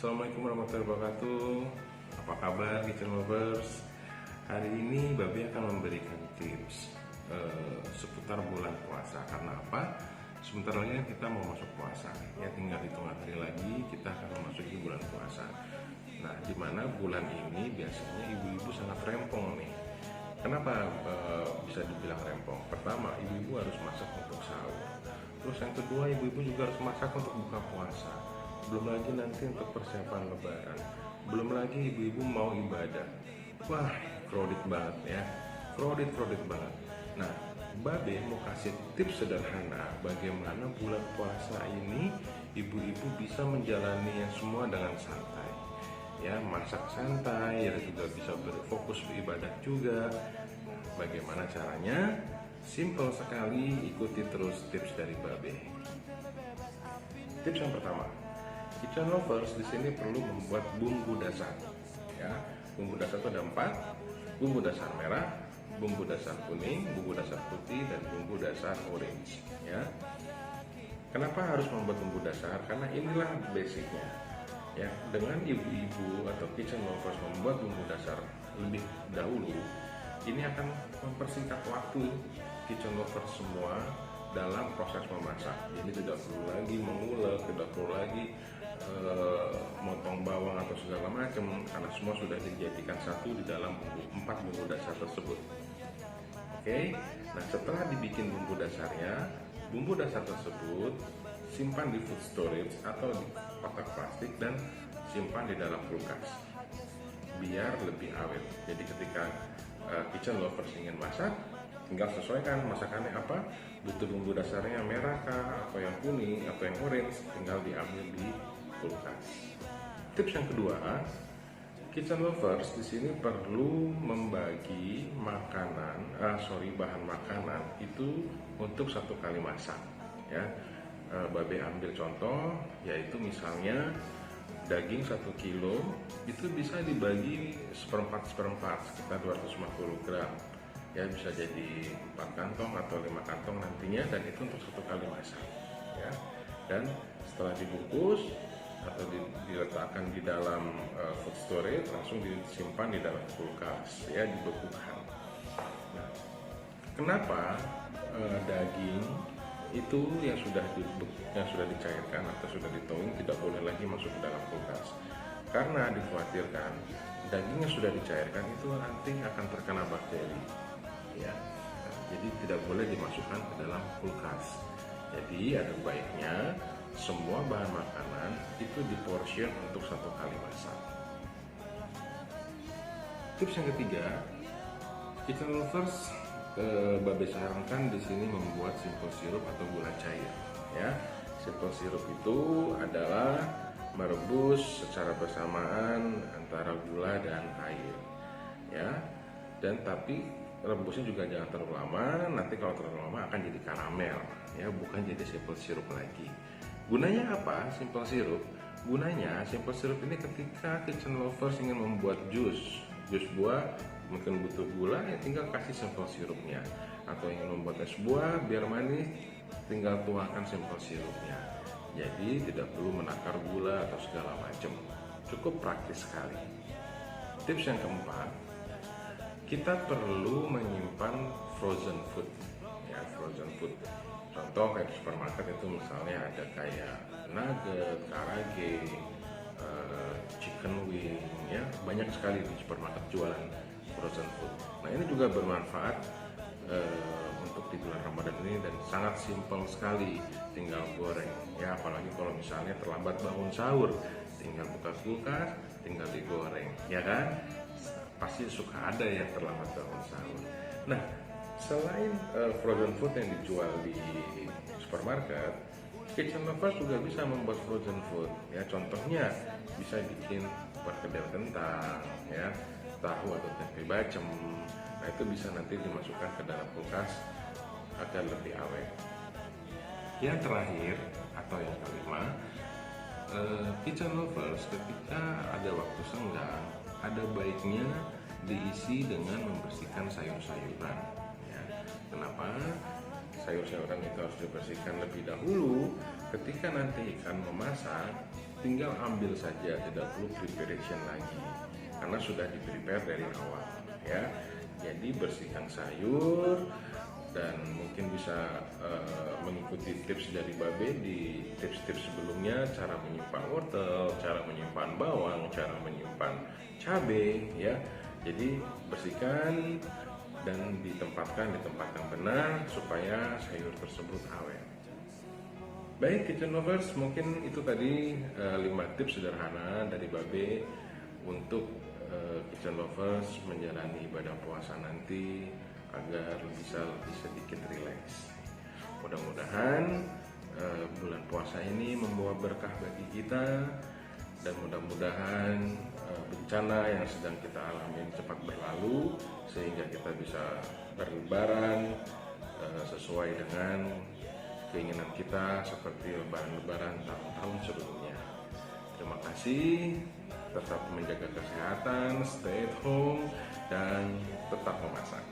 Assalamualaikum warahmatullahi wabarakatuh. Apa kabar kitchen lovers? Hari ini Babe akan memberikan tips seputar bulan puasa. Karena apa? Sebentar lagi kita mau masuk puasa. Ya, tinggal hitungan hari lagi kita akan memasuki bulan puasa. Nah, di mana bulan ini biasanya ibu-ibu sangat rempong nih. Kenapa bisa dibilang rempong? Pertama, ibu-ibu harus masak untuk sahur. Terus yang kedua, ibu-ibu juga harus masak untuk buka puasa. Belum lagi nanti untuk persiapan lebaran. Belum lagi ibu-ibu mau ibadah. Wah, crowded banget ya. Crowded banget. Nah, Babe mau kasih tips sederhana bagaimana bulan puasa ini ibu-ibu bisa menjalani semua dengan santai. Ya, masak santai, ya juga bisa berfokus beribadah juga. Bagaimana caranya? Simple sekali, ikuti terus tips dari Babe. Tips yang pertama, kitchen lovers di sini perlu membuat bumbu dasar. Ya, bumbu dasar itu ada 4: bumbu dasar merah, bumbu dasar kuning, bumbu dasar putih, dan bumbu dasar orange. Ya, kenapa harus membuat bumbu dasar? Karena inilah basicnya. Ya, dengan ibu-ibu atau kitchen lovers membuat bumbu dasar lebih dahulu, ini akan mempersingkat waktu kitchen lovers semua dalam proses memasak. Jadi tidak perlu lagi mengulek, tidak perlu lagi motong bawang atau segala macam, karena semua sudah dijadikan satu di dalam 4 bumbu dasar tersebut. Oke, nah setelah dibikin bumbu dasarnya, bumbu dasar tersebut simpan di food storage atau di kotak plastik dan simpan di dalam kulkas biar lebih awet. Jadi ketika kitchen lovers ingin masak, tinggal sesuaikan masakannya apa, butuh bumbu dasarnya merah kah, atau yang kuning, atau yang orange, tinggal diambil di kulkas. Tips yang kedua, kitchen lovers di sini perlu membagi bahan makanan itu untuk 1 kali masak. Ya, Babe ambil contoh, yaitu misalnya daging 1 kilo itu bisa dibagi seperempat, sekitar 250 gram. Ya, bisa jadi 4 kantong atau 5 kantong nantinya, dan itu untuk 1 kali masak. Ya, dan setelah dibungkus atau diletakkan di dalam food storage, langsung disimpan di dalam kulkas, ya, dibekukan. Nah, kenapa daging itu yang sudah dicairkan atau sudah ditowing tidak boleh lagi masuk ke dalam kulkas? Karena dikhawatirkan daging yang sudah dicairkan itu nanti akan terkena bakteri. Ya, nah, jadi tidak boleh dimasukkan ke dalam kulkas. Jadi ada baiknya semua bahan makanan itu diportion untuk 1 kali masak. Tips yang ketiga, kitchen lovers Babe sarankan di sini membuat simple syrup atau gula cair. Ya, simple syrup itu adalah merebus secara bersamaan antara gula dan air. Ya, dan tapi rebusnya juga jangan terlalu lama. Nanti kalau terlalu lama akan jadi karamel. Ya, bukan jadi simple syrup lagi. Gunanya apa simple syrup? Gunanya simple syrup ini ketika kitchen lovers ingin membuat jus buah, mungkin butuh gula, ya tinggal kasih simple syrupnya. Atau ingin membuat es buah biar manis, tinggal tuangkan simple syrupnya. Jadi tidak perlu menakar gula atau segala macam. Cukup praktis sekali. Tips yang keempat, kita perlu menyimpan frozen food. Ya, frozen food. Contoh kayak di supermarket itu misalnya ada kayak nugget, karage, chicken wing, ya banyak sekali di supermarket jualan frozen food. Nah, ini juga bermanfaat untuk di bulan Ramadan ini dan sangat simpel sekali, tinggal goreng. Ya, apalagi kalau misalnya terlambat bangun sahur, tinggal buka kulkas, tinggal digoreng, ya kan? Pasti suka ada yang terlambat bangun sahur. Nah, selain frozen food yang dijual di supermarket, kitchen lovers juga bisa membuat frozen food. Ya, contohnya bisa bikin perkedel kentang, ya, tahu atau tempe bacem. Nah, itu bisa nanti dimasukkan ke dalam kulkas agar lebih awet. Yang terakhir atau yang kelima, kitchen lovers ketika ada waktu senggang, ada baiknya diisi dengan membersihkan sayur-sayuran. Ya, kenapa? Sayur-sayuran itu harus dibersihkan lebih dahulu ketika nanti ikan memasak. tinggal ambil saja, tidak perlu preparation lagi karena sudah di prepare dari awal ya. Jadi bersihkan sayur dan mungkin bisa mengikuti tips dari Babe di tips-tips sebelumnya, cara menyimpan wortel, cara menyimpan bawang, cara menyimpan cabai ya. Jadi bersihkan dan ditempatkan di tempat yang benar supaya sayur tersebut awet. Baik kitchen lovers, mungkin itu tadi 5 tips sederhana dari Babe untuk kitchen lovers menjalani ibadah puasa nanti agar bisa lebih sedikit rileks. Mudah-mudahan bulan puasa ini membawa berkah bagi kita, dan mudah-mudahan bencana yang sedang kita alami cepat berlalu sehingga kita bisa berlebaran sesuai dengan keinginan kita seperti lebaran-lebaran tahun-tahun sebelumnya. Terima kasih, tetap menjaga kesehatan, stay at home, dan tetap memasak.